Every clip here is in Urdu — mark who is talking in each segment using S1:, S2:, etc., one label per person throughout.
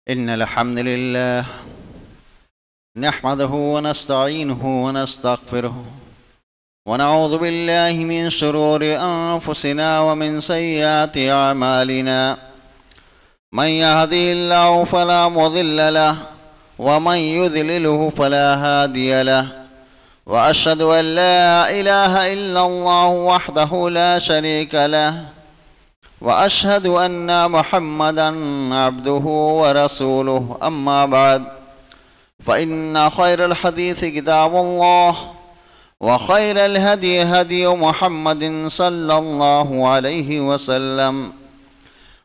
S1: إن الحمد لله نحمده ونستعينه ونستغفره ونعوذ بالله من شرور أنفسنا ومن سيئات أعمالنا من يهده الله فلا مضل له ومن يضلله فلا هادي له وأشهد أن لا إله إلا الله وحده لا شريك له وأشهد أن محمدًا عبده ورسوله أما بعد فإن خير الحديث كتاب الله وخير الهدي هدي محمد صلى الله عليه وسلم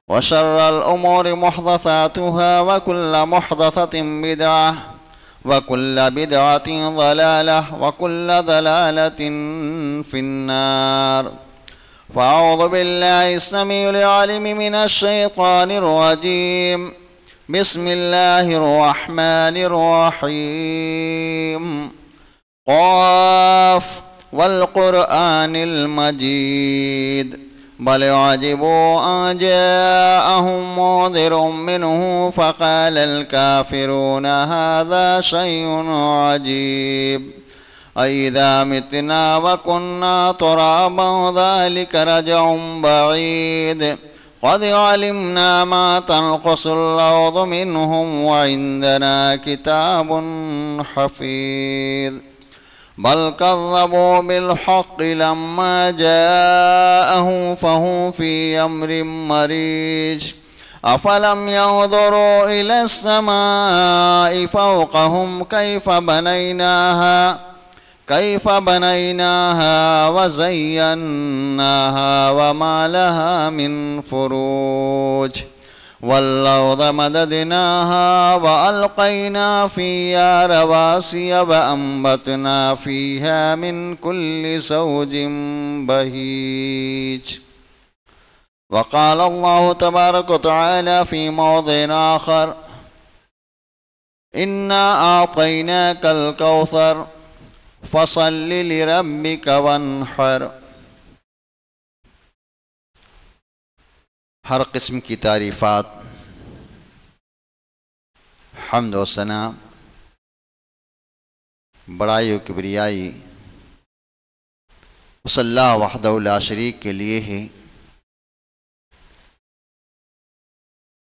S1: وشر الأمور محدثاتها وكل محدثة بدعة وكل بدعة ضلالة وكل ضلالة في النار فأعوذ بالله السميع العليم من الشيطان الرجيم بسم الله الرحمن الرحيم قاف والقرآن المجيد بل عجبوا أن جاءهم منذر منه فقال الكافرون هذا شيء عجيب أإذا متنا وكنا ترابا ذلك رجع بعيد قد علمنا ما تنقص الأرض منهم وعندنا كتاب حفيظ بل كذبوا بالحق لما جاءهم فهم في أمر مريج أفلم ينظروا إلى السماء فوقهم كيف بنيناها وزيناها وما لها من فروج والأرض مددناها وألقينا فيها رواسي وأنبتنا فيها من كل زوج بهيج وقال الله تبارك وتعالى في موضع آخر إنا أعطيناك الكوثر فصل لربك وانحر۔ ہر قسم کی تعریفات، حمد و ثنا، بڑائی و کبریائی اس اللہ وحدہ لا شریک کے لیے ہے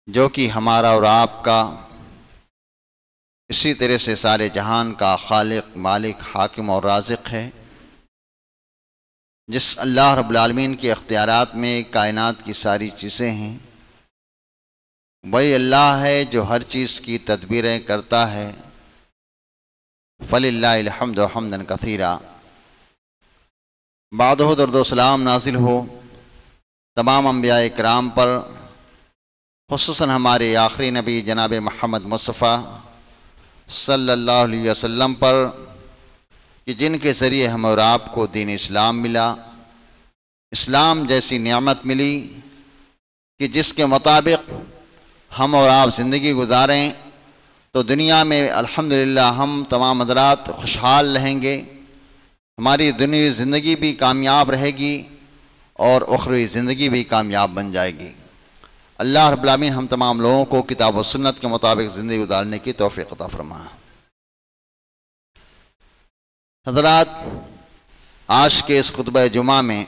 S1: جو کہ ہمارا اور آپ کا، اسی طرح سے سارے جہان کا خالق، مالک، حاکم اور رازق ہے۔ جس اللہ رب العالمین کے اختیارات میں کائنات کی ساری چیزیں ہیں، وہی اللہ ہے جو ہر چیز کی تدبیریں کرتا ہے۔ فللہ الحمد حمدا کثیرا۔ بعدہ درود و سلام نازل ہو تمام انبیاء کرام پر، خصوصاً ہمارے آخری نبی جناب محمد مصطفیٰ صلی اللہ علیہ وسلم پر، کہ جن کے ذریعے ہم اور آپ کو دین اسلام ملا، اسلام جیسی نعمت ملی کہ جس کے مطابق ہم اور آپ زندگی گزاریں تو دنیا میں الحمدللہ ہم تمام حضرات خوشحال رہیں گے، ہماری دنیاوی زندگی بھی کامیاب رہے گی اور اخروی زندگی بھی کامیاب بن جائے گی۔ اللہ رب العالمین ہم تمام لوگوں کو کتاب و سنت کے مطابق زندگی گزارنے کی توفیق عطا فرمائے۔ حضرات، آج کے اس خطبہ جمعہ میں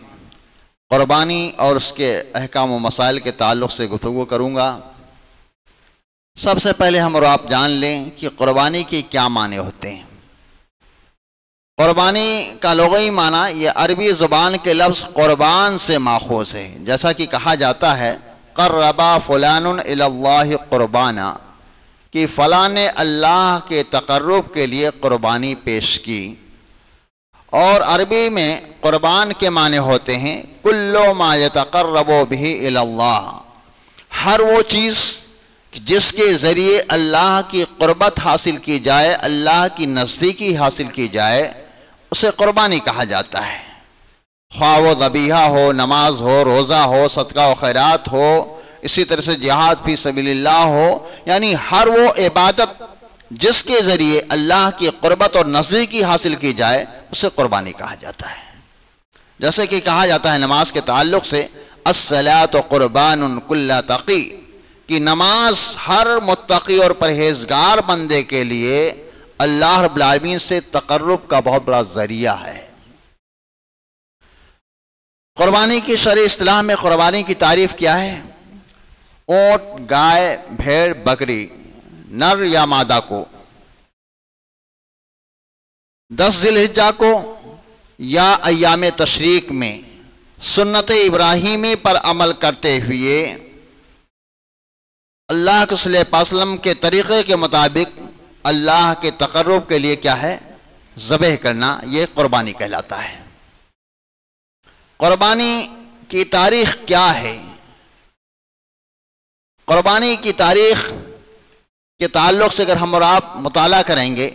S1: قربانی اور اس کے احکام و مسائل کے تعلق سے گفتگو کروں گا۔ سب سے پہلے ہم اور آپ جان لیں کہ قربانی کے کیا معنی ہوتے ہیں۔ قربانی کا لغوی معنی یہ عربی زبان کے لفظ قربان سے ماخوذ ہے، جیسا کہ کہا جاتا ہے قربا فلان الی اللہ قربانا، کہ فلاں نے اللہ کے تقرب کے لیے قربانی پیش کی۔ اور عربی میں قربان کے معنی ہوتے ہیں کل ما یتقرب بہ الی اللہ، ہر وہ چیز جس کے ذریعے اللہ کی قربت حاصل کی جائے، اللہ کی نزدیکی حاصل کی جائے، اسے قربانی کہا جاتا ہے۔ خواہ وہ ذبیحہ ہو، نماز ہو، روزہ ہو، صدقہ و خیرات ہو، اسی طرح سے جہاد فی سبیل اللہ ہو، یعنی ہر وہ عبادت جس کے ذریعے اللہ کی قربت اور نزدیکی حاصل کی جائے اسے قربانی کہا جاتا ہے۔ جیسے کہ کہا جاتا ہے نماز کے تعلق سے الصلاۃ قربان کل تقی، کہ نماز ہر متقی اور پرہیزگار بندے کے لیے اللہ رب العالمین سے تقرب کا بہت بڑا ذریعہ ہے۔ قربانی کی شرعی اصطلاح میں قربانی کی تعریف کیا ہے؟ اونٹ، گائے، بھیڑ، بکری، نر یا مادہ کو 10 ذی الحجہ کو یا ایام تشریق میں سنت ابراہیمی پر عمل کرتے ہوئے اللہ کے صلی اللہ علیہ وسلم کے طریقے کے مطابق اللہ کے تقرب کے لیے کیا ہے؟ ذبح کرنا، یہ قربانی کہلاتا ہے۔ قربانی کی تاریخ کیا ہے؟ قربانی کی تاریخ کے تعلق سے اگر ہم اور آپ مطالعہ کریں گے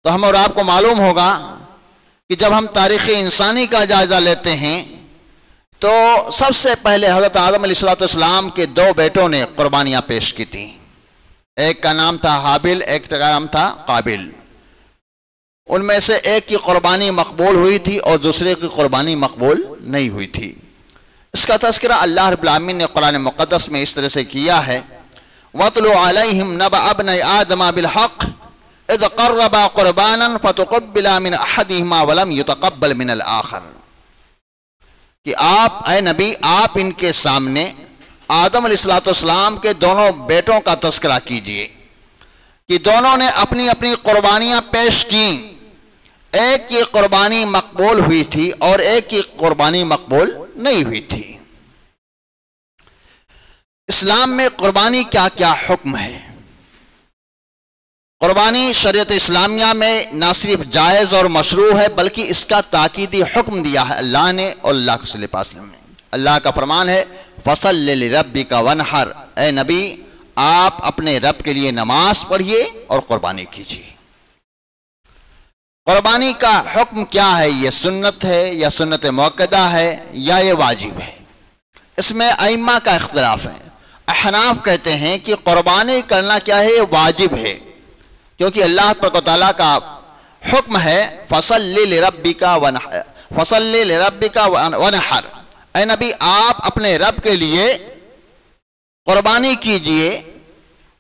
S1: تو ہم اور آپ کو معلوم ہوگا کہ جب ہم تاریخ انسانی کا جائزہ لیتے ہیں تو سب سے پہلے حضرت آدم علیہ السلام کے 2 بیٹوں نے قربانیاں پیش کی تھیں۔ ایک کا نام تھا حابل، ایک کا نام تھا قابل۔ ان میں سے ایک کی قربانی مقبول ہوئی تھی اور دوسرے کی قربانی مقبول نہیں ہوئی تھی۔ اس کا تذکرہ اللہ رب العالمین نے قرآن مقدس میں اس طرح سے کیا ہے، وَاتْلُ عَلَيْهِمْ نَبَأَ ابْنَيْ آدَمَ بِالْحَقِّ اِذْ قَرَّبَا قُرْبَانًا فَتُقُبِّلَ مِنْ أَحَدِهِمَا وَلَمْ يُتَقَبَّلْ مِنَ الْآخَرِ، کہ آپ اے نبی آپ ان کے سامنے آدم علیہ السلام کے دونوں بیٹوں کا تذکرہ کیجئے کہ دونوں نے اپنی اپنی قربانیاں پیش کیں، ایک کی قربانی مقبول ہوئی تھی اور ایک کی قربانی مقبول نہیں ہوئی تھی۔ اسلام میں قربانی کیا کیا حکم ہے؟ قربانی شریعت اسلامیہ میں نہ صرف جائز اور مشروع ہے بلکہ اس کا تاکیدی حکم دیا ہے اللہ نے اور اللہ کے صلی اللہ علیہ وسلم نے۔ اللہ کا فرمان ہے فَصَلِّ لِرَبِّكَ وَانْحَرْ، اے نبی آپ اپنے رب کے لیے نماز پڑھیے اور قربانی کیجیے۔ قربانی کا حکم کیا ہے؟ یہ سنت ہے یا سنت مؤکدہ ہے یا یہ واجب ہے؟ اس میں ائمہ کا اختلاف ہے۔ احناف کہتے ہیں کہ قربانی کرنا کیا ہے؟ یہ واجب ہے، کیونکہ اللہ تبارک و تعالیٰ کا حکم ہے فَصَلِّ لِرَبِّكَ وَانْحَرْ، اے نبی آپ اپنے رب کے لیے قربانی کیجئے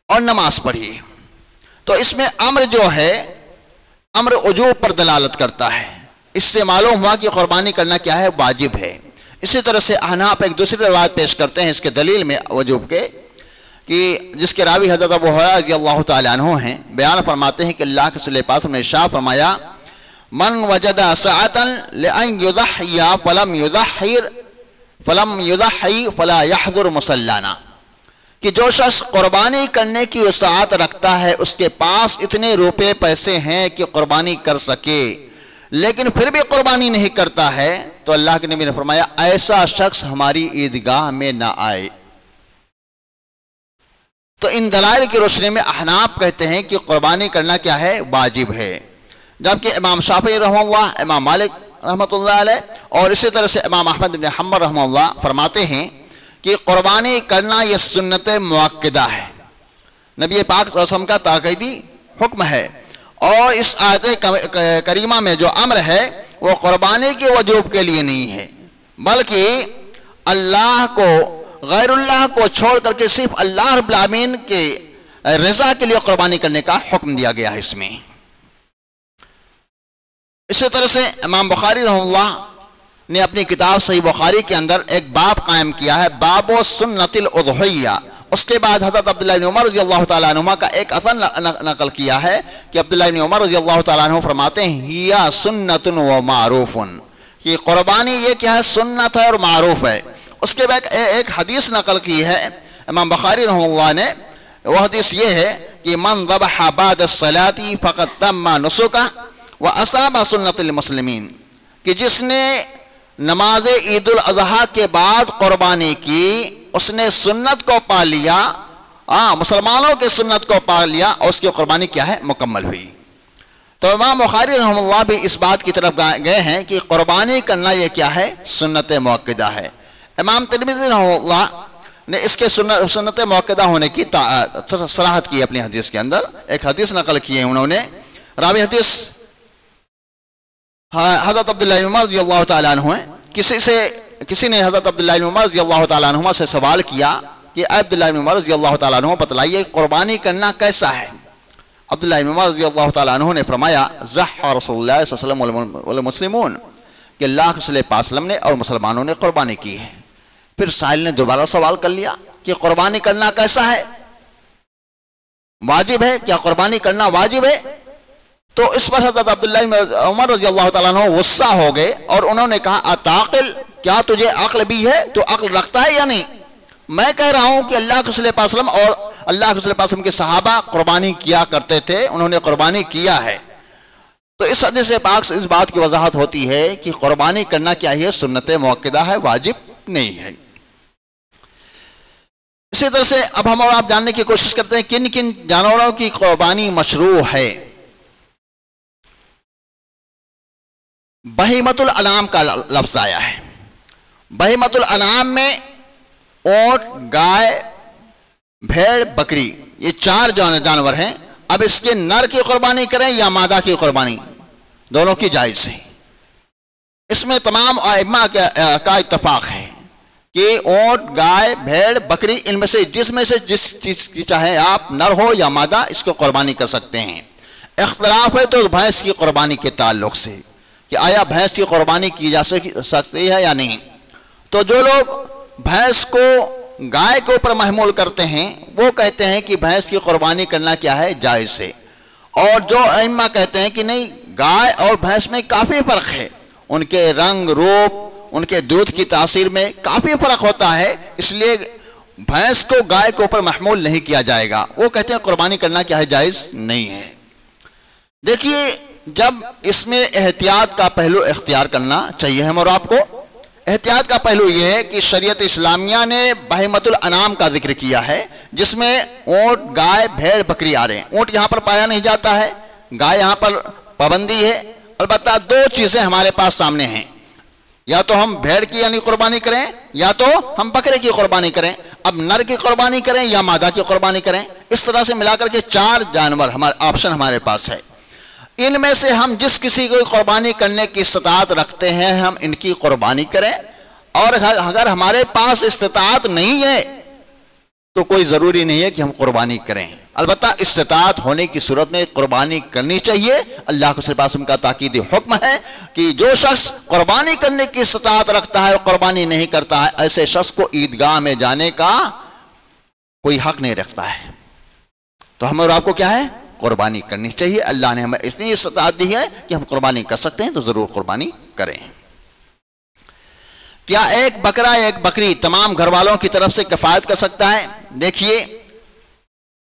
S1: اور نماز پڑھیے۔ تو اس میں امر جو ہے امر وجوب پر دلالت کرتا ہے، اس سے معلوم ہوا کہ قربانی کرنا کیا ہے؟ واجب ہے۔ اسی طرح سے احناف ایک دوسری روایت پیش کرتے ہیں اس کے دلیل میں وجوب کے، کہ جس کے راوی حضرت ابو ہریرہ رضی اللہ تعالی عنہ ہیں، بیان فرماتے ہیں کہ اللہ کے صلی اللہ علیہ وسلم نے ارشاد فرمایا من وجد سعة لأن يضحي فلم يضحي فلا يحضر مصلانا، کہ جو شخص قربانی کرنے کی وسعت رکھتا ہے، اس کے پاس اتنے روپے پیسے ہیں کہ قربانی کر سکے لیکن پھر بھی قربانی نہیں کرتا ہے، تو اللہ کے نبی نے فرمایا ایسا شخص ہماری عیدگاہ میں نہ آئے۔ تو ان دلائل کی روشنی میں احناف کہتے ہیں کہ قربانی کرنا کیا ہے؟ واجب ہے، جبکہ امام شافعی رحمہ اللہ، امام مالک رحمۃ اللہ علیہ اور اسی طرح سے امام احمد بن حنبل رحمہ اللہ فرماتے ہیں کہ قربانی کرنا یہ سنت مؤکدہ ہے، نبی پاک صلی اللہ علیہ وسلم کا تاکیدی حکم ہے، اور اس آیت کریمہ میں جو امر ہے وہ قربانی کے وجوب کے لیے نہیں ہے بلکہ اللہ کو غیر اللہ کو چھوڑ کر کے صرف اللہ رب العالمین کے رضا کے لیے قربانی کرنے کا حکم دیا گیا ہے اس میں۔ اسی طرح سے امام بخاری رحمہ اللہ نے اپنی کتاب صحیح بخاری کے اندر ایک باب قائم کیا ہے، باب سنت الاضحیہ۔ اس کے بعد حضرت عبداللہ بن عمر رضی اللہ تعالیٰ عنہما کا ایک اثر نقل کیا ہے کہ عبداللہ بن عمر رضی اللہ تعالیٰ عنہ فرماتے ہیں ہیا سنت و معروف، کہ قربانی یہ کیا ہے؟ سنت ہے اور معروف ہے۔ اس کے بعد ایک حدیث نقل کی ہے امام بخاری رحمہ اللہ نے، وہ حدیث یہ ہے کہ من ذبح بعد الصلاة فقد تم نسکہ واصاب سنت المسلمین، کہ جس نے نماز عید الاضحیٰ کے بعد قربانی کی اس نے سنت کو پا لیا، مسلمانوں کے سنت کو پا لیا اور اس کی قربانی کیا ہے؟ مکمل ہوئی۔ تو امام بخاری رحمہ اللہ بھی اس بات کی طرف گئے ہیں کہ قربانی کرنا یہ کیا ہے؟ سنت مؤکدہ ہے۔ امام ترمذی رحمہ اللہ نے اس کے سنت مؤکدہ ہونے کی صراحت کی اپنی حدیث کے اندر، ایک حدیث نقل کی ہے انہوں نے، راوی حدیث حضرت عبداللہ بن عمر رضی اللہ تعالیٰ عنہ ہیں۔ کسی نے حضرت عبداللہ بن عمر رضی اللہ تعالیٰ عنہ سے سوال کیا کہ عبداللہ بن عمر رضی اللہ تعالیٰ عنہ بتلائیے قربانی کرنا کیسا ہے؟ عبداللہ بن عمر رضی اللہ تعالیٰ عنہ نے فرمایا ضحى رسول اللہ صلی اللہ علیہ وسلم والمسلمون، کہ اللہ کے صلی اللہ علیہ وسلم نے اور مسلمانوں نے قربانی کی ہے۔ پھر سائل نے دوبارہ سوال کر لیا کہ قربانی کرنا کیسا ہے، واجب ہے کیا قربانی کرنا واجب ہے؟ تو اس پر حضرت عبداللہ بن عمر رضی اللہ تعالیٰ عنہ غصہ ہو گئے اور انہوں نے کہا اتعقل، کیا تجھے عقل بھی ہے؟ تو عقل رکھتا ہے یا نہیں؟ میں کہہ رہا ہوں کہ اللہ کے صلی اللہ علیہ وسلم اور اللہ کے صلی اللہ علیہ وسلم کے صحابہ قربانی کیا کرتے تھے، انہوں نے قربانی کیا ہے۔ تو اس حدیث پاک سے اس بات کی وضاحت ہوتی ہے کہ قربانی کرنا کیا ہے، سنت مؤکدہ ہے، واجب نہیں ہے۔ اسی طرح سے اب ہم اور آپ جاننے کی کوشش کرتے ہیں کن کن جانوروں کی قربانی مشروع ہے۔ بہیمۃ الانعام کا لفظ آیا ہے۔ بہیمۃ الانعام میں اونٹ، گائے، بھیڑ، بکری، یہ 4 جانور ہیں۔ اب اس کے نر کی قربانی کریں یا مادہ کی قربانی، دونوں کی جائز ہے۔ اس میں تمام ائمہ کا اتفاق ہے کہ اونٹ، گائے، بھیڑ، بکری، ان میں سے جس چیز کی چاہے آپ نر ہو یا مادہ اس کو قربانی کر سکتے ہیں۔ اختلاف ہے تو بھینس کی قربانی کے تعلق سے کہ آیا بھینس کی قربانی کی جا سکتی ہے یا نہیں۔ تو جو لوگ بھینس کو گائے کے اوپر محمول کرتے ہیں وہ کہتے ہیں کہ بھینس کی قربانی کرنا کیا ہے، جائز ہے۔ اور جو ائمہ کہتے ہیں کہ نہیں، گائے اور بھینس میں کافی فرق ہے، ان کے رنگ روپ، ان کے دودھ کی تاثیر میں کافی فرق ہوتا ہے، اس لیے بھینس کو گائے کے اوپر محمول نہیں کیا جائے گا۔ وہ کہتے ہیں قربانی کرنا کیا ہے، جائز نہیں ہے۔ دیکھیے، جب اس میں احتیاط کا پہلو اختیار کرنا چاہیے ہم اور آپ کو۔ احتیاط کا پہلو یہ ہے کہ شریعت اسلامیہ نے بہیمۃ الانعام کا ذکر کیا ہے، جس میں اونٹ، گائے، بھیڑ، بکری آ رہے ہیں۔ اونٹ یہاں پر پایا نہیں جاتا ہے، گائے یہاں پر پابندی ہے۔ البتہ 2 چیزیں ہمارے پاس سامنے ہیں، یا تو ہم بھیڑ کی یعنی قربانی کریں یا تو ہم بکرے کی قربانی کریں۔ اب نر کی قربانی کریں یا مادہ کی قربانی کریں، اس طرح سے ملا کر کے 4 جانور آپشن ہمارے پاس ہے۔ ان میں سے ہم جس کسی کو قربانی کرنے کی استطاعت رکھتے ہیں ہم ان کی قربانی کریں، اور اگر ہمارے پاس استطاعت نہیں ہے تو کوئی ضروری نہیں ہے کہ ہم قربانی کریں۔ البتہ استطاعت ہونے کی صورت میں قربانی کرنی چاہیے۔ اللہ کے صلی اللہ علیہ وسلم کا تاکیدی حکم ہے کہ جو شخص قربانی کرنے کی استطاعت رکھتا ہے اور قربانی نہیں کرتا ہے، ایسے شخص کو عیدگاہ میں جانے کا کوئی حق نہیں رکھتا ہے۔ تو ہم اور آپ کو کیا ہے، قربانی کرنی چاہیے۔ اللہ نے ہمیں اتنی استطاعت دی ہے کہ ہم قربانی کر سکتے ہیں تو ضرور قربانی کریں۔ کیا ایک بکرا ایک بکری تمام گھر والوں کی طرف سے کفایت کر سکتا ہے؟ دیکھیے،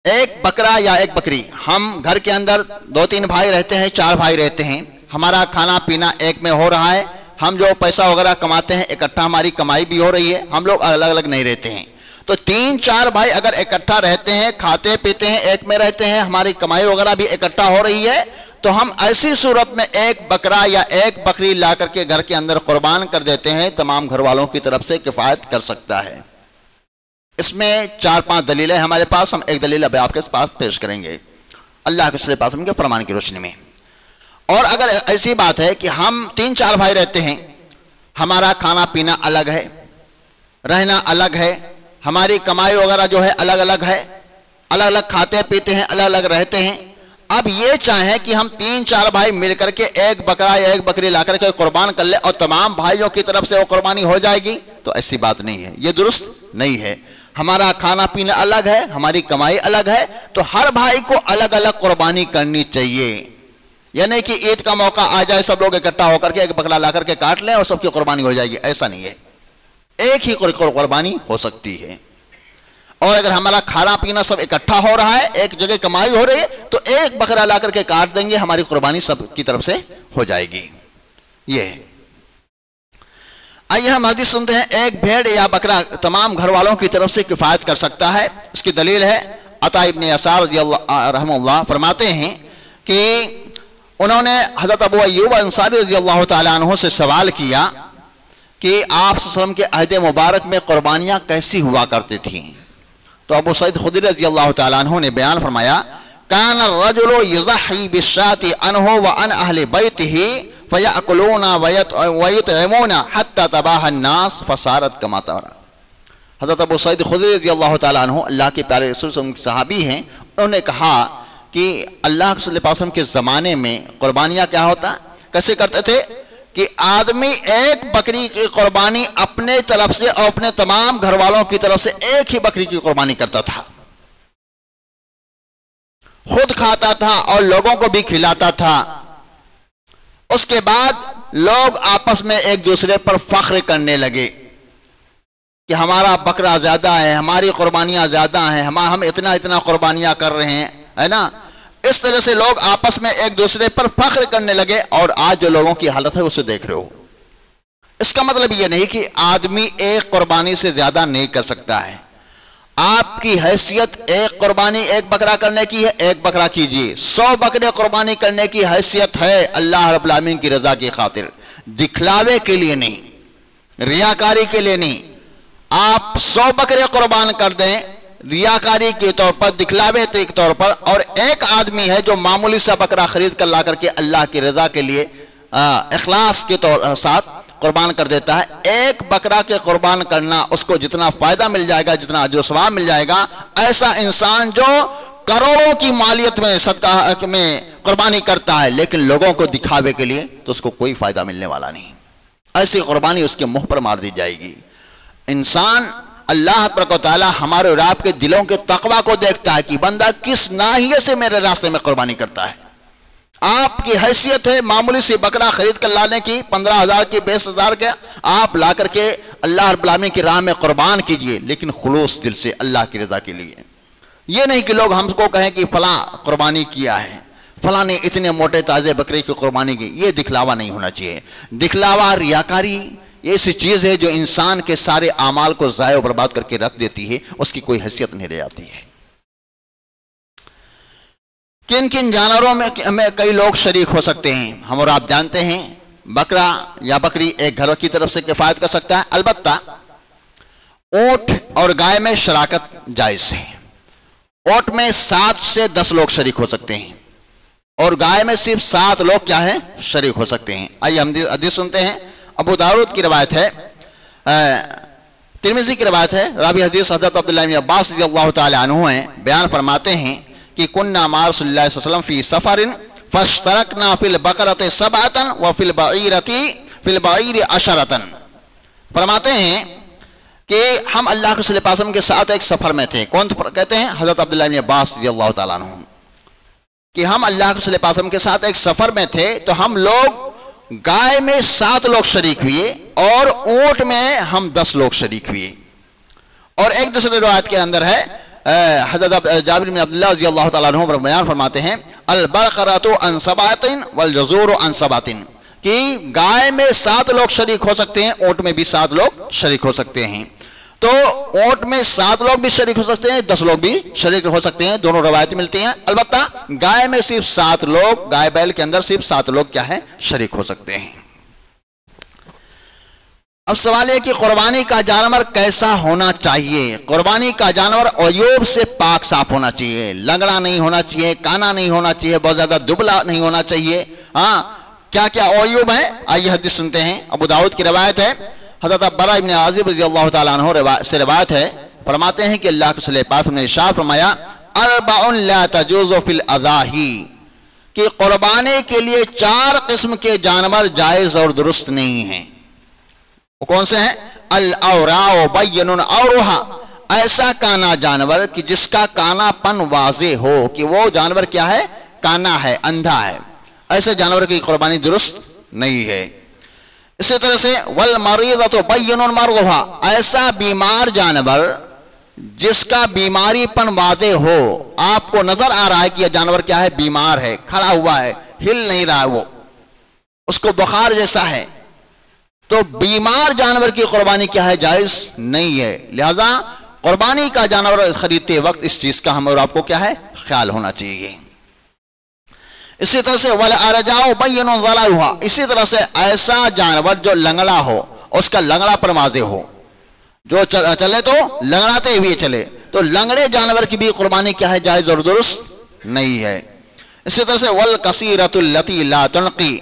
S1: ایک بکرا یا ایک بکری، ہم گھر کے اندر 2-3 بھائی رہتے ہیں، 4 بھائی رہتے ہیں، ہمارا کھانا پینا ایک میں ہو رہا ہے، ہم جو پیسہ وغیرہ کماتے ہیں اکٹھا ہماری کمائی بھی ہو رہی ہے، ہم لوگ الگ الگ نہیں رہتے ہیں۔ تو 3-4 بھائی اگر اکٹھا رہتے ہیں، کھاتے پیتے ہیں، ایک میں رہتے ہیں، ہماری کمائی وغیرہ بھی اکٹھا ہو رہی ہے، تو ہم ایسی صورت میں ایک بکرا یا ایک بکری لا کر کے گھر کے اندر قربان کر دیتے ہیں، تمام گھر والوں کی طرف سے کفایت کر سکتا ہے۔ اس میں 4-5 دلیلیں ہمارے پاس، ہم ایک دلیل اب آپ کے پاس پیش کریں گے اللہ کے صلی اللہ علیہ وسلم کے فرمان کی روشنی میں۔ اور اگر ایسی بات ہے کہ ہم 3-4 بھائی رہتے ہیں، ہمارا کھانا پینا الگ ہے، رہنا الگ ہے، ہماری کمائی وغیرہ جو ہے الگ الگ ہے، الگ الگ کھاتے پیتے ہیں، الگ الگ رہتے ہیں، اب یہ چاہیں کہ ہم 3-4 بھائی مل کر کے ایک بکرا یا ایک بکری لا کر کے قربان کر لیں اور تمام بھائیوں کی طرف سے وہ قربانی ہو جائے گی، تو ایسی بات نہیں ہے، یہ درست نہیں ہے۔ ہمارا کھانا پینا الگ ہے، ہماری کمائی الگ ہے، تو ہر بھائی کو الگ الگ قربانی کرنی چاہیے۔ یعنی کہ عید کا موقع آ جائے، سب لوگ اکٹھا ہو کر کے ایک بکرا لا کر کے کاٹ لیں اور سب کی قربانی ہو جائے گی، ایسا نہیں ہے۔ ایک ہی قربانی ہو سکتی ہے۔ اور اگر ہمارا کھانا پینا سب اکٹھا ہو رہا ہے، ایک جگہ کمائی ہو رہی ہے، تو ایک بکرا لا کر کے کاٹ دیں گے، ہماری قربانی سب کی طرف سے ہو جائے گی۔ یہ ہے۔ آئیے ہم حدیث سنتے ہیں، ایک بھیڑ یا بکرا تمام گھر والوں کی طرف سے کفایت کر سکتا ہے۔ اس کی دلیل ہے عطا ابن یسار رضی اللہ رحمہ اللہ فرماتے ہیں کہ انہوں نے حضرت ابو ایوب انصاری رضی اللہ تعالیٰ عنہ سے سوال کیا کہ آپ صلی اللہ علیہ وسلم کے عہد مبارک میں قربانیاں کیسی ہوا کرتی تھیں؟ تو ابو سعید خدری رضی اللہ تعالیٰ عنہ نے بیان فرمایا، کان الرجل یضحی بالشاۃ عنہ وعن اہل بیتہ فیأکلون ویطعمون حتی تباہ الناس فصارت کما ترى۔ حضرت ابو سعید خدری رضی اللہ تعالیٰ عنہ اللہ کے پیارے رسول صلی اللہ علیہ وسلم صحابی ہیں، انہوں نے کہا کہ اللہ صلی اللہ علیہ وسلم کے زمانے میں قربانیاں کیا ہوتا کیسے کرتے تھے کہ آدمی ایک بکری کی قربانی اپنے طرف سے اور اپنے تمام گھر والوں کی طرف سے ایک ہی بکری کی قربانی کرتا تھا، خود کھاتا تھا اور لوگوں کو بھی کھلاتا تھا۔ اس کے بعد لوگ آپس میں ایک دوسرے پر فخر کرنے لگے کہ ہمارا بکرا زیادہ ہے، ہماری قربانیاں زیادہ ہیں، ہم اتنا قربانیاں کر رہے ہیں، ہے نا۔ اس طرح سے لوگ آپس میں ایک دوسرے پر فخر کرنے لگے، اور آج جو لوگوں کی حالت ہے اسے دیکھ رہے ہو۔ اس کا مطلب یہ نہیں کہ آدمی ایک قربانی سے زیادہ نہیں کر سکتا ہے۔ آپ کی حیثیت ایک قربانی ایک بکرا کرنے کی ہے، ایک بکرا کیجئے۔ 100 بکرے قربانی کرنے کی حیثیت ہے اللہ رب العالمین کی رضا کی خاطر، دکھلاوے کے لیے نہیں، ریاکاری کے لیے نہیں۔ آپ 100 بکرے قربان کر دیں ریاکاری کے طور پر، دکھلاوے کے طور پر، اور ایک آدمی ہے جو معمولی سا بکرا خرید کر لا کر کے اللہ کی رضا کے لیے اخلاص کے ساتھ قربان کر دیتا ہے۔ ایک بکرا کے قربان کرنا، اس کو جتنا فائدہ مل جائے گا، جتنا اجر و ثواب مل جائے گا، ایسا انسان جو کروڑوں کی مالیت میں صدقہ میں قربانی کرتا ہے لیکن لوگوں کو دکھاوے کے لیے، تو اس کو کوئی فائدہ ملنے والا نہیں۔ ایسی قربانی اس کے منہ پر مار دی جائے گی۔ انسان اللہ تبارک و تعالی ہمارے اور آپ کے دلوں کے تقوی کو دیکھتا ہے کہ بندہ کس ناحیے سے میرے راستے میں قربانی کرتا ہے۔ آپ کی حیثیت ہے معمولی سی بکرا خرید کر لانے کی، 15,000 کی، 20,000 کے، آپ لا کر کے اللہ رب العالمین کی راہ میں قربان کیجئے، لیکن خلوص دل سے اللہ کی رضا کے لیے۔ یہ نہیں کہ لوگ ہم کو کہیں کہ فلاں قربانی کیا ہے، فلاں نے اتنے موٹے تازے بکرے کی قربانی کی۔ یہ دکھلاوا نہیں ہونا چاہیے۔ دکھلاوا، ریاکاری یہ ایسی چیز ہے جو انسان کے سارے اعمال کو ضائع و برباد کر کے رکھ دیتی ہے، اس کی کوئی حیثیت نہیں رہ جاتی ہے۔ کن کن جانوروں میں کئی لوگ شریک ہو سکتے ہیں؟ ہم اور آپ جانتے ہیں بکرا یا بکری ایک گھر کی طرف سے کفایت کر سکتا ہے، البتہ اونٹ اور گائے میں شراکت جائز ہے۔ اونٹ میں 7 سے 10 لوگ شریک ہو سکتے ہیں، اور گائے میں صرف 7 لوگ کیا ہیں؟ شریک ہو سکتے ہیں۔ آئیے ہم حدیث سنتے ہیں۔ ابو داؤد کی روایت ہے، ترمذی کی روایت ہے، راوی حدیث حضرت عبداللہ بن عباس رضی اللہ تعالی عنہ ہیں، بیان فرماتے ہیں کہ کننا مع رسول اللہ صلی اللہ علیہ وسلم فی سفر فاشترکنا فی البقرۃ 7 وفی البعیر 10۔ فرماتے ہیں کہ ہم اللہ کے صلی اللہ علیہ وسلم کے ساتھ ایک سفر میں تھے۔ کون کہتے ہیں؟ حضرت عبداللہ بن عباس رضی اللہ تعالیٰ عنہ، کہ ہم اللہ کے صلی اللہ علیہ وسلم کے ساتھ ایک سفر میں تھے، تو ہم لوگ گائے میں 7 لوگ شریک ہوئے اور اونٹ میں ہم 10 لوگ شریک ہوئے۔ اور ایک دوسرے روایت کے اندر ہے، حضرت جابر بن عبداللہ رضی اللہ تعالیٰ عنہ بیان فرماتے ہیں البقرۃ عن 7 والجزور عن 7، کہ گائے میں 7 لوگ شریک ہو سکتے ہیں، اونٹ میں بھی 7 لوگ شریک ہو سکتے ہیں۔ تو اونٹ میں 7 لوگ بھی شریک ہو سکتے ہیں، 10 لوگ بھی شریک ہو سکتے ہیں، دونوں روایتیں ملتی ہیں۔ البتہ گائے میں صرف 7 لوگ، گائے بیل کے اندر صرف 7 لوگ کیا ہے؟ شریک ہو سکتے ہیں۔ اب سوال ہے کہ قربانی کا جانور کیسا ہونا چاہیے؟ قربانی کا جانور عیوب سے پاک صاف ہونا چاہیے، لنگڑا نہیں ہونا چاہیے، کانا نہیں ہونا چاہیے، بہت زیادہ دبلا نہیں ہونا چاہیے۔ ہاں، کیا کیا عیوب ہیں؟ آئیے حدیث سنتے ہیں۔ ابو داؤد کی روایت ہے، حضرت براء بن عازب رضی اللہ تعالیٰ عنہ سے روایت ہے، فرماتے ہیں کہ اللہ کے صلی اللہ علیہ وسلم نے ارشاد فرمایا 4 لا تجوز فی الاضاحی، کہ قربانی کے لیے 4 قسم کے جانور جائز اور درست نہیں ہیں۔ وہ کون سے ہیں؟ الاوراء بین اوروہا، ایسا کانا جانور کہ جس کا کانا پن واضح ہو، کہ وہ جانور کیا ہے؟ کانا ہے، اندھا ہے، ایسے جانور کی قربانی درست نہیں ہے۔ اسی طرح سے والمریضۃ بین مرضھا، ایسا بیمار جانور جس کا بیماری پن واضح ہو، آپ کو نظر آ رہا ہے کہ یہ جانور کیا ہے؟ بیمار ہے، کھڑا ہوا ہے، ہل نہیں رہا ہے، وہ اس کو بخار جیسا ہے، تو بیمار جانور کی قربانی کیا ہے؟ جائز نہیں ہے۔ لہذا قربانی کا جانور خریدتے وقت اس چیز کا ہم اور آپ کو کیا ہے؟ خیال ہونا چاہیے۔ اسی طرح سے وَالْأَرْجَاءُ بَيِّنٌ ضَلَالُهَا، اسی طرح سے ایسا جانور جو لنگڑا ہو، اس کا لنگڑا پر واضح ہو، جو چلے تو لنگڑاتے ہوئے چلے، تو لنگڑے جانور کی بھی قربانی کیا ہے؟ جائز اور درست نہیں ہے۔ اسی طرح سے وَالْقَصِيرَةُ الَّتِي لَا تُنْقِي،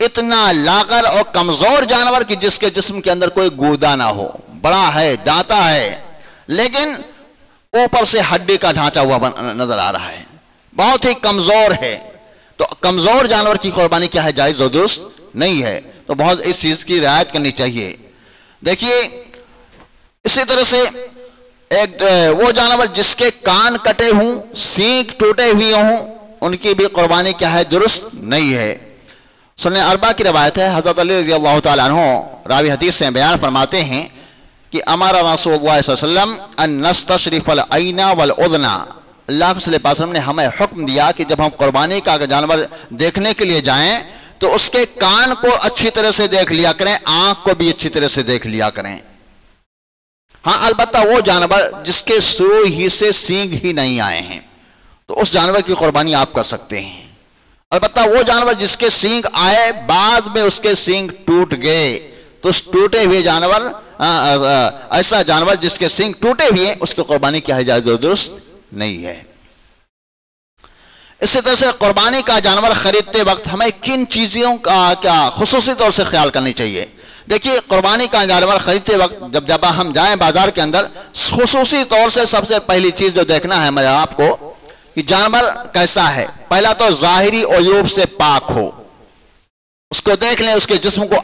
S1: اتنا لاغر اور کمزور جانور کی جس کے جسم کے اندر کوئی گودا نہ ہو، بڑا ہے، دانتا ہے، لیکن اوپر سے ہڈی کا ڈھانچہ ہوا نظر آ رہا ہے، بہت ہی کمزور ہے، تو کمزور جانور کی قربانی کیا ہے؟ جائز و درست نہیں ہے، تو بہت اس چیز کی رعایت کرنی چاہیے۔ دیکھیے اسی طرح سے ایک وہ جانور جس کے کان کٹے ہوں، سینگ ٹوٹے ہوئے ہوں، ان کی بھی قربانی کیا ہے؟ درست نہیں ہے۔ سنن اربعہ کی روایت ہے، حضرت علی رضی اللہ تعالیٰ عنہ راوی حدیث سے بیان فرماتے ہیں کہ امر رسول اللہ صلی اللہ علیہ وسلم ان نستشرف العین والاذن، اللہ صلی اللہ علیہ وسلم نے ہمیں حکم دیا کہ جب ہم قربانی کا جانور دیکھنے کے لیے جائیں تو اس کے کان کو اچھی طرح سے دیکھ لیا کریں، آنکھ کو بھی اچھی طرح سے دیکھ لیا کریں۔ ہاں البتہ وہ جانور جس کے شروع ہی سے سینگ ہی نہیں آئے ہیں تو اس جانور کی قربانی آپ کر سکتے ہیں۔ البتہ وہ جانور جس کے سینگ آئے بعد میں اس کے سینگ ٹوٹ گئے تو اس ٹوٹے ہوئے جانور ایسا جانور جس کے سینگ ٹوٹے ہوئے ہیں اس کی قربانی کیا ہے؟ جائز و درست نہیں ہے۔ اسی طرح سے قربانی کا جانور خریدتے وقت ہمیں کن چیزوں کا کیا خصوصی طور سے خیال کرنی چاہیے؟ دیکھیے قربانی کا جانور خریدتے وقت جب ہم جائیں بازار کے اندر، خصوصی طور سے سب سے پہلی چیز جو دیکھنا ہے میں آپ کو کہ جانور کیسا ہے۔ پہلا تو ظاہری عیوب سے پاک ہو، اس کو دیکھ لیں، اس کے جسم کو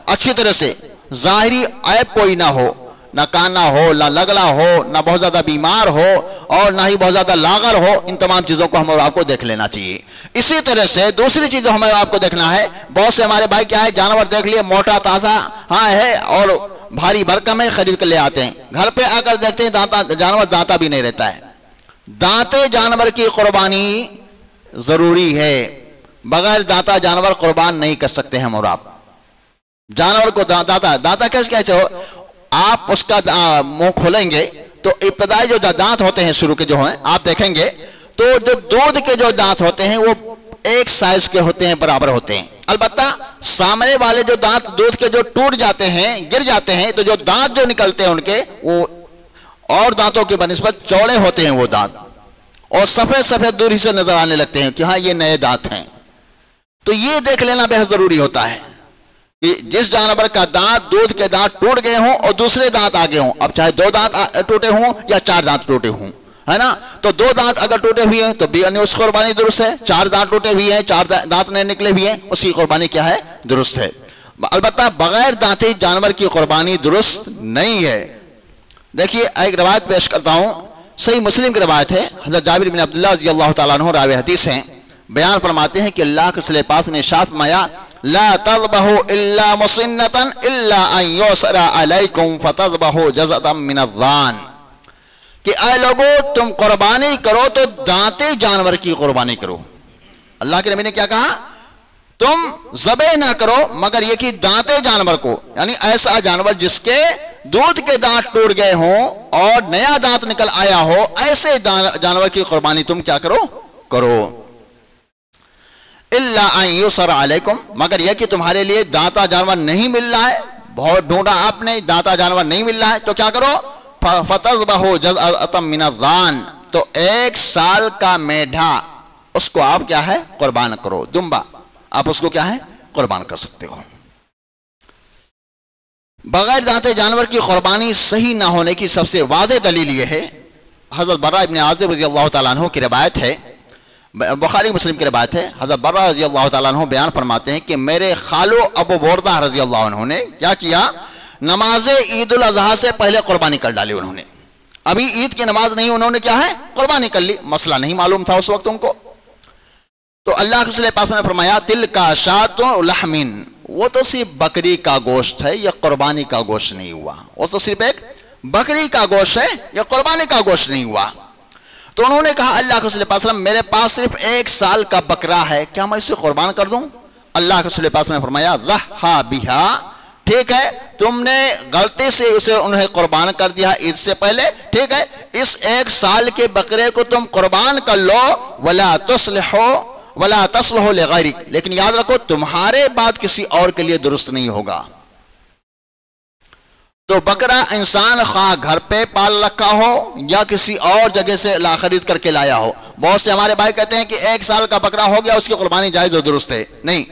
S1: اچھی طرح سے، ظاہری عیب کوئی نہ ہو، نہ کانا ہو، نہ لگڑا ہو، نہ بہت زیادہ بیمار ہو اور نہ ہی بہت زیادہ لاغر ہو، ان تمام چیزوں کو ہم اور آپ کو دیکھ لینا چاہیے۔ اسی طرح سے دوسری چیز جو ہمیں آپ کو دیکھنا ہے، بہت سے ہمارے بھائی کیا ہے جانور دیکھ لیے موٹا تازہ ہے اور بھاری بھرکم ہے، خرید کر لے آتے ہیں، گھر پہ آ کر دیکھتے ہیں جانور دانتا بھی نہیں رہتا ہے۔ دانتے جانور کی قربانی ضروری ہے، بغیر دانتا جانور قربان نہیں کر سکتے ہم اور آپ۔ جانور کو دانتا کیسے ہو؟ آپ اس کا منہ کھولیں گے تو ابتدائی جو دانت ہوتے ہیں شروع کے جو ہیں آپ دیکھیں گے تو جو دودھ کے جو دانت ہوتے ہیں وہ ایک سائز کے ہوتے ہیں، برابر ہوتے ہیں۔ البتہ سامنے والے جو دانت دودھ کے جو ٹوٹ جاتے ہیں، گر جاتے ہیں، تو جو دانت جو نکلتے ہیں ان کے وہ اور دانتوں کے بنسبت چوڑے ہوتے ہیں وہ دانت، اور سفید سفید دور ہی سے نظر آنے لگتے ہیں کہ ہاں یہ نئے دانت ہیں۔ تو یہ دیکھ لینا بہت ضروری ہوتا ہے کہ جس جانور کا دانت دودھ کے دانت ٹوٹ گئے ہوں اور دوسرے دانت آگے ہوں، اب چاہے 2 دانت ٹوٹے ہوں یا 4 دانت ٹوٹے ہوں، ہے نا، تو 2 دانت اگر ٹوٹے ہوئے ہیں تو بھی اس کی قربانی درست ہے، 4 دانت ٹوٹے ہوئے ہیں، 4 دانت نئے نکلے ہوئے ہیں، اس کی قربانی کیا ہے؟ درست ہے۔ البتہ بغیر دانتی جانور کی قربانی درست نہیں ہے۔ دیکھیے ایک روایت پیش کرتا ہوں، صحیح مسلم کی روایت ہے، حضرت جابر بن عبداللہ رضی اللہ تعالیٰ عنہ راوی حدیث ہیں، بیان فرماتے ہیں کہ اللہ کے رسول پاک نے ارشاد فرمایا لا تذبحوا الا مسنۃ الا ان یسر علیکم فتذبحوا جزءا من الظان، کہ اے لوگو تم قربانی کرو تو دانتے جانور کی قربانی کرو۔ اللہ کے نبی نے کیا کہا؟ تم ذبح نہ کرو مگر یہ کہ دانتے جانور کو، یعنی ایسا جانور جس کے دودھ کے دانت ٹوٹ گئے ہوں اور نیا دانت نکل آیا ہو، ایسے جانور کی قربانی تم کیا کرو۔ الا ان یسر علیکم، مگر یہ کہ تمہارے لیے دانتا جانور نہیں مل رہا ہے، بہت ڈھونڈا آپ نے دانتا جانور نہیں مل رہا ہے، تو کیا کرو؟ فتذبحوا جزءا من الظان، تو 1 سال کا میڈھا اس کو آپ کیا ہے؟ قربان کرو، دمبا آپ اس کو کیا ہے؟ قربان کر سکتے ہو۔ بغیر دانتے جانور کی قربانی صحیح نہ ہونے کی سب سے واضح دلیل یہ ہے، حضرت برا ابن عازب رضی اللہ تعالیٰ عنہ کی روایت ہے، بخاری مسلم کی روایت ہے، حضرت برا رضی اللہ تعالیٰ عنہ بیان فرماتے ہیں کہ میرے خالو ابو بردہ رضی اللہ عنہ نے کیا کیا؟ نماز عید الاضحیٰ سے پہلے قربانی کر ڈالی انہوں نے، ابھی عید کی نماز نہیں، انہوں نے کیا ہے؟ قربانی کر لی، مسئلہ نہیں معلوم تھا اس وقت ان کو۔ تو اللہ کے رسول پاک نے فرمایا تلک شاۃ لحم، وہ تو صرف بکری کا گوشت ہے، یہ قربانی کا گوشت نہیں ہوا، وہ تو صرف ایک بکری کا گوشت ہے، یہ قربانی کا گوشت نہیں ہوا۔ تو انہوں نے کہا اللہ کے رسول پاک میرے پاس صرف 1 سال کا بکرا ہے، کیا میں اسے قربان کر دوں؟ اللہ کے رسول پاک نے فرمایا ضحیٰ بہا، ٹھیک ہے تم نے غلطی سے اسے انہیں قربان کر دیا عید سے پہلے، ٹھیک ہے اس 1 سال کے بکرے کو تم قربان کر لو، ولا تصلح لغیرک، لیکن یاد رکھو تمہارے بعد کسی اور کے لیے درست نہیں ہوگا۔ تو بکرا انسان خواہ گھر پہ پال رکھا ہو یا کسی اور جگہ سے خرید کر کے لایا ہو، بہت سے ہمارے بھائی کہتے ہیں کہ 1 سال کا بکرا ہو گیا اس کی قربانی جائز و درست ہے، نہیں،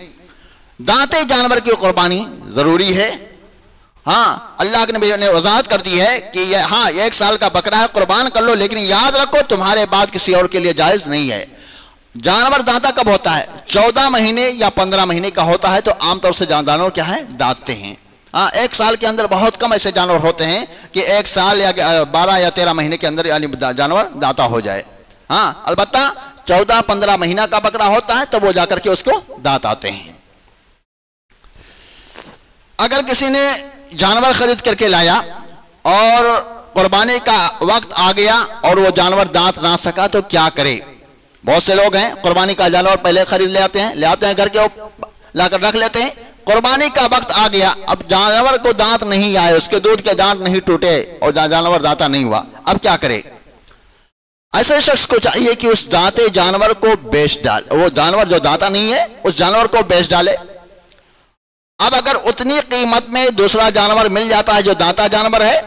S1: دانتے جانور کی قربانی ضروری ہے، ہاں اللہ کے نبی نے وضاحت کر دی ہے کہ یہ ہاں 1 سال کا بکرا ہے قربان کر لو، لیکن یاد رکھو تمہارے بعد کسی اور کے لیے جائز نہیں ہے۔ جانور دانتا کب ہوتا ہے؟ 14 مہینے یا 15 مہینے کا ہوتا ہے، تو عام طور سے جانور کیا ہے؟ دانتتے ہیں۔ ہاں 1 سال کے اندر بہت کم ایسے جانور ہوتے ہیں کہ 1 سال یا 12 یا 13 مہینے کے اندر یعنی جانور دانتا ہو جائے۔ ہاں البتہ 14-15 مہینہ کا بکرا ہوتا ہے تب وہ جا کر کے اس کو دانت آتے ہیں۔ اگر کسی نے جانور خرید کر کے لایا اور قربانی کا وقت آ گیا اور وہ جانور دانت نہ سکا تو کیا کرے؟ بہت سے لوگ ہیں قربانی کا جانور پہلے خرید لے آتے ہیں گھر کے لا کر رکھ لیتے ہیں، قربانی کا وقت آ گیا، اب جانور کو دانت نہیں آئے، اس کے دودھ کے دانت نہیں ٹوٹے اور جانور دانتا نہیں ہوا، اب کیا کرے؟ ایسے شخص کو چاہیے کہ اس دانتے جانور کو بیچ ڈالے، وہ جانور جو دانتا نہیں ہے اس جانور کو بیچ ڈالے۔ اب اگر اتنی قیمت میں دوسرا جانور مل جاتا ہے جو دانتا جانور ہے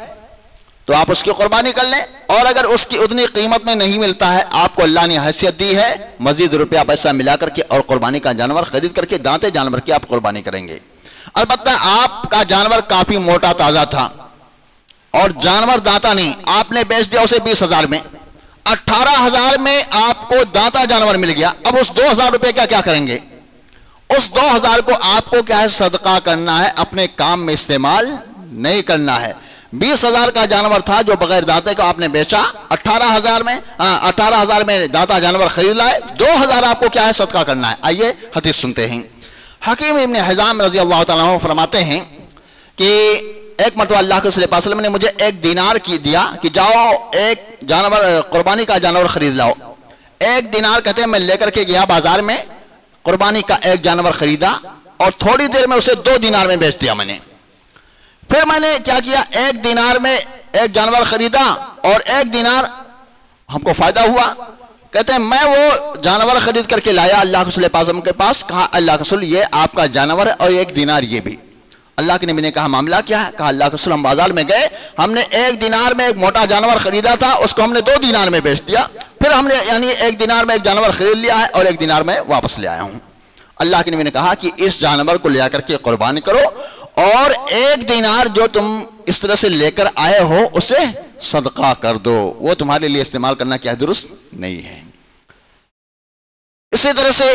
S1: تو آپ اس کی قربانی کر لیں، اور اگر اس کی اتنی قیمت میں نہیں ملتا ہے، آپ کو اللہ نے حیثیت دی ہے، مزید روپیہ پیسہ ملا کر کے اور قربانی کا جانور خرید کر کے دانتے جانور کی آپ قربانی کریں گے۔ البتہ آپ کا جانور کافی موٹا تازہ تھا اور جانور دانتا نہیں، آپ نے بیچ دیا اسے 20,000 میں، 18,000 میں آپ کو دانتا جانور مل گیا، اب اس 2,000 روپے کا کیا کریں گے؟ اس 2,000 کو آپ کو کیا ہے؟ صدقہ کرنا ہے، اپنے کام میں استعمال نہیں کرنا ہے۔ 20,000 کا جانور تھا جو بغیر دانتے کو آپ نے بیچا 18,000 میں دانتا جانور خرید لائے، 2,000 آپ کو کیا ہے؟ صدقہ کرنا ہے۔ آئیے حدیث سنتے ہیں۔ حکیم ابن حزام رضی اللہ تعالیٰ عنہ فرماتے ہیں کہ ایک مرتبہ اللہ کے رسول صلی اللہ علیہ وسلم نے مجھے 1 دینار کی دیا کہ جاؤ ایک جانور قربانی کا جانور خرید لاؤ۔ 1 دینار کہتے ہیں میں لے کر کے گیا بازار میں، قربانی کا 1 جانور خریدا اور تھوڑی دیر میں اسے 2 دینار میں بیچ دیا میں نے۔ پھر میں نے کیا کیا؟ 1 دینار میں 1 جانور خریدا اور 1 دینار ہم کو فائدہ ہوا۔ کہتے ہیں میں وہ جانور خرید کر کے لایا اللہ کے رسول صلی اللہ علیہ وسلم کے پاس، کہا اللہ کے رسول یہ آپ کا جانور ہے اور 1 دینار یہ بھی۔ اللہ کے نبی نے کہا معاملہ کیا ہے؟ کہا اللہ کے رسول ہم بازار میں گئے، ہم نے 1 دینار میں ایک موٹا جانور خریدا تھا، اس کو ہم نے 2 دینار میں بیچ دیا، پھر ہم نے یعنی 1 دینار میں ایک جانور خرید لیا ہے اور 1 دینار میں واپس لے آیا ہوں۔ اللہ کے نبی نے کہا کہ اس جانور کو لے کر کے قربانی کرو اور 1 دینار جو تم اس طرح سے لے کر آئے ہو اسے صدقہ کر دو، وہ تمہارے لیے استعمال کرنا کیا درست نہیں ہے۔ اسی طرح سے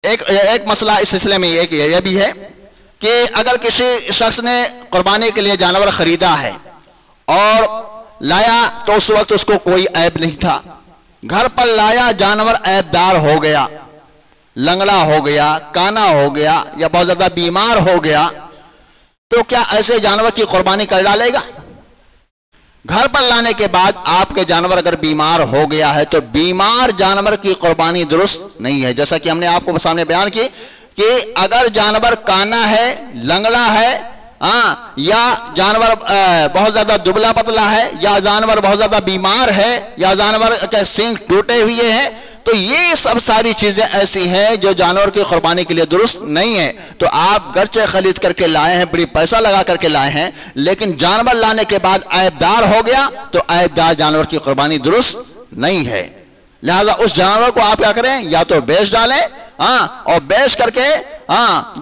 S1: ایک مسئلہ اس سلسلے میں یہ بھی ہے کہ اگر کسی شخص نے قربانی کے لیے جانور خریدا ہے اور لایا تو اس وقت اس کو کوئی عیب نہیں تھا، گھر پر لایا جانور عیب دار ہو گیا، لنگڑا ہو گیا، کانا ہو گیا یا بہت زیادہ بیمار ہو گیا، تو کیا ایسے جانور کی قربانی کر ڈالے گا؟ گھر پر لانے کے بعد آپ کے جانور اگر بیمار ہو گیا ہے تو بیمار جانور کی قربانی درست نہیں ہے، جیسا کہ ہم نے آپ کو سامنے بیان کی کہ اگر جانور کانا ہے، لنگڑا ہے، یا جانور بہت زیادہ دبلا پتلا ہے، یا جانور بہت زیادہ بیمار ہے، یا جانور کے سینگ ٹوٹے ہوئے ہیں، تو یہ سب ساری چیزیں ایسی ہیں جو جانور کی قربانی کے لیے درست نہیں ہے۔ تو آپ گرچہ خرید کر کے لائے ہیں، بڑی پیسہ لگا کر کے لائے ہیں، لیکن جانور لانے کے بعد عیب دار ہو گیا تو عیب دار جانور کی قربانی درست نہیں ہے۔ لہذا اس جانور کو آپ کیا کریں؟ یا تو بیچ ڈالیں، اور بیچ کر کے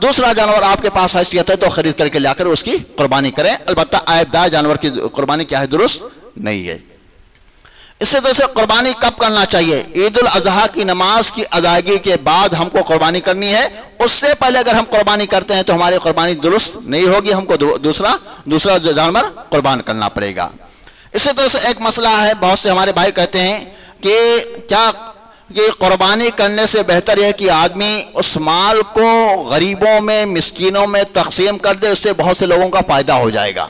S1: دوسرا جانور آپ کے پاس حیثیت ہے تو خرید کر کے لا کر اس کی قربانی کریں، البتہ عیب دار جانور کی قربانی کیا ہے؟ درست نہیں ہے۔ اسی طرح سے قربانی کب کرنا چاہیے؟ عید الاضحیٰ کی نماز کی ادائیگی کے بعد ہم کو قربانی کرنی ہے، اس سے پہلے اگر ہم قربانی کرتے ہیں تو ہماری قربانی درست نہیں ہوگی، ہم کو دوسرا جانور قربان کرنا پڑے گا۔ اسی طرح سے ایک مسئلہ ہے، بہت سے ہمارے بھائی کہتے ہیں کہ قربانی کرنے سے بہتر ہے کہ آدمی اس مال کو غریبوں میں، مسکینوں میں تقسیم کر دے، اس سے بہت سے لوگوں کا فائدہ ہو جائے گا۔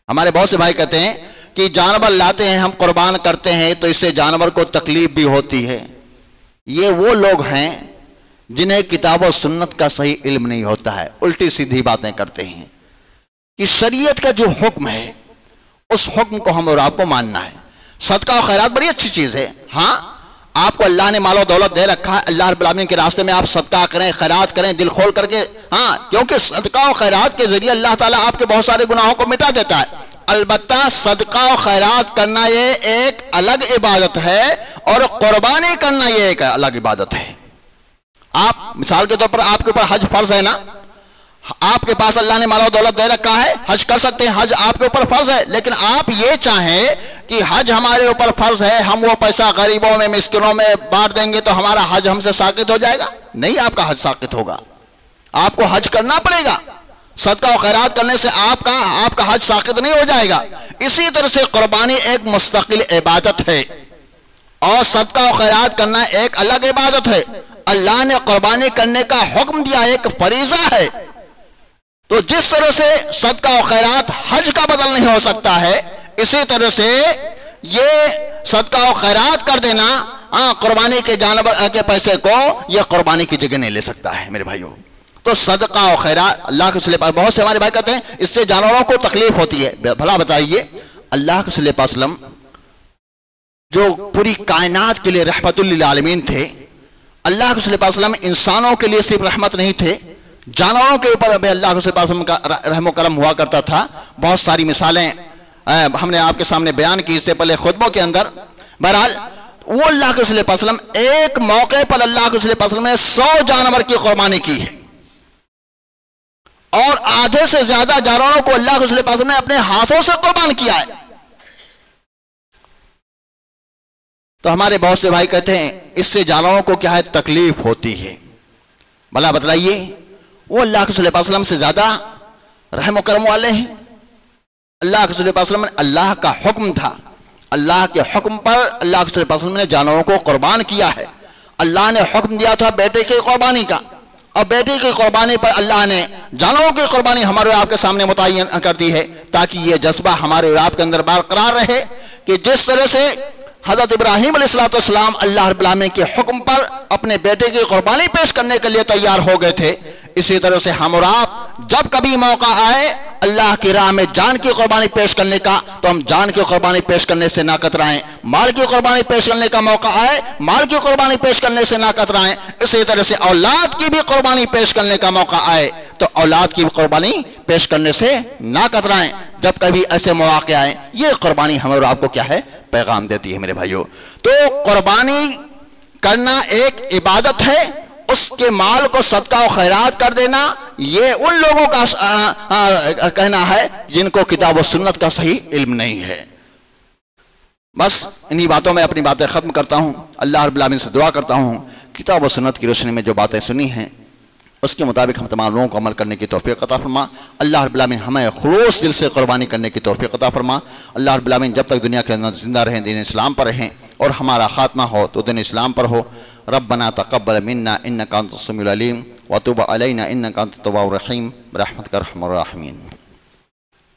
S1: ہمارے بہت سے بھائی کہتے ہیں کہ جانور لاتے ہیں، ہم قربان کرتے ہیں تو اس سے جانور کو تکلیف بھی ہوتی ہے۔ یہ وہ لوگ ہیں جنہیں کتاب و سنت کا صحیح علم نہیں ہوتا ہے، الٹی سیدھی باتیں کرتے ہیں کہ شریعت کا جو حکم ہے اس حکم کو ہم اور آپ کو ماننا ہے۔ صدقہ و خیرات بڑی اچھی چیز ہے، ہاں آپ کو اللہ نے مال و دولت دے رکھا ہے، اللہ رب العالمین کے راستے میں آپ صدقہ کریں، خیرات کریں دل کھول کر کے، کیونکہ صدقہ و خیرات کے ذریعے اللہ تعالیٰ آپ کے بہت سارے گناہوں کو مٹا دیتا ہے۔ البتہ صدقہ و خیرات کرنا یہ ایک الگ عبادت ہے اور قربانی کرنا یہ ایک الگ عبادت ہے۔ آپ مثال کے طور پر آپ کے اوپر حج فرض ہے نا، آپ کے پاس اللہ نے مال و دولت دے رکھا ہے، حج کر سکتے ہیں، حج آپ کے اوپر فرض ہے، لیکن آپ یہ چاہیں کہ حج ہمارے اوپر فرض ہے، ہم وہ پیسہ غریبوں میں مسکینوں میں بانٹ دیں گے تو ہمارا حج ہم سے ساقط ہو جائے گا؟ نہیں، آپ کا حج ساقط ہوگا، آپ کو حج کرنا پڑے گا، صدقہ و خیرات کرنے سے آپ کا حج ساقط نہیں ہو جائے گا۔ اسی طرح سے قربانی ایک مستقل عبادت ہے اور صدقہ و خیرات کرنا ایک الگ عبادت ہے۔ اللہ نے قربانی کرنے کا حکم دیا، ایک فریضہ ہے، تو جس طرح سے صدقہ و خیرات حج کا بدل نہیں ہو سکتا ہے، اسی طرح سے یہ صدقہ و خیرات کر دینا قربانی کے جانور کے پیسے کو یہ قربانی کی جگہ نہیں لے سکتا ہے میرے بھائیوں۔ تو صدقہ و خیرات اللہ کے صلی اللہ علیہ وسلم، بہت سے ہمارے بھائی کہتے ہیں اس سے جانوروں کو تکلیف ہوتی ہے، بھلا بتائیے اللہ کے صلی اللہ علیہ وسلم جو پوری کائنات کے لیے رحمت للعالمین تھے، اللہ کے صلی اللہ علیہ وسلم انسانوں کے لیے صرف رحمت نہیں تھے، جانوروں کے اوپر بھی اللہ کے صلی اللہ علیہ وسلم کا رحم و کرم ہوا کرتا تھا۔ بہت ساری مثالیں ہم نے آپ کے سامنے بیان کی اس سے پہلے خطبوں کے اندر۔ بہرحال وہ اللہ کے صلی اللہ علیہ وسلم ایک موقع پر اللہ کے صلی اللہ علیہ وسلم نے 100 جانور کی قربانی کی ہے اور آدھے سے زیادہ جانوروں کو اللہ کے صلی اللہ علیہ وسلم نے اپنے ہاتھوں سے قربان کیا ہے۔ تو ہمارے بہت سے بھائی کہتے ہیں اس سے جانوروں کو کیا ہے تکلیف ہوتی ہے، بھلا بتلائیے وہ اللہ کے صلی اللہ علیہ وسلم سے زیادہ رحم و کرم والے ہیں۔ اللہ کے صلی اللہ علیہ وسلم نے اللہ کا حکم تھا، اللہ کے حکم پر اللہ کے صلی اللہ علیہ وسلم نے جانوروں کو قربان کیا ہے۔ اللہ نے حکم دیا تھا بیٹے کی قربانی کا، اور بیٹے کی قربانی پر اللہ نے جانوروں کی قربانی ہمارے آپ کے سامنے متعین کر دی ہے، تاکہ یہ جذبہ ہمارے اور آپ کے اندر برقرار رہے کہ جس طرح سے حضرت ابراہیم علیہ السلام اللہ رب العالمین کے حکم پر اپنے بیٹے کی قربانی پیش کرنے کے لیے تیار ہو گئے تھے، اسی طرح سے ہم اور آپ جب کبھی موقع آئے اللہ کی راہ میں جان کی قربانی پیش کرنے کا تو ہم جان کی قربانی پیش کرنے سے نہ کترائیں، مال کی قربانی پیش کرنے کا موقع آئے مال کی قربانی پیش کرنے سے نہ کترائیں، اسی طرح سے اولاد کی بھی قربانی پیش کرنے کا موقع آئے تو اولاد کی بھی قربانی پیش کرنے سے نہ کترائیں۔ جب کبھی ایسے مواقع آئیں یہ قربانی ہمیں اور آپ کو کیا ہے پیغام دیتی ہے میرے بھائیوں۔ تو قربانی کرنا ایک عبادت ہے، اس کے مال کو صدقہ و خیرات کر دینا یہ ان لوگوں کا کہنا ہے جن کو کتاب و سنت کا صحیح علم نہیں ہے۔ بس انہی باتوں میں اپنی باتیں ختم کرتا ہوں، اللہ رب العالمین سے دعا کرتا ہوں کتاب و سنت کی روشنی میں جو باتیں سنی ہیں اس کے مطابق ہم تمام لوگوں کو عمل کرنے کی توفیق عطا فرما۔ اللہ رب العالمین ہمیں خلوص دل سے قربانی کرنے کی توفیق عطا فرما۔ اللہ رب العالمین جب تک دنیا کے اندر زندہ رہیں دین اسلام پر رہیں اور ہمارا خاتمہ ہو تو دین اسلام پر ہو۔ ربنا تقبل منا انک انت السمیع العلیم وتب علینا انک انت التواب الرحیم برحمتک ارحم الراحمین۔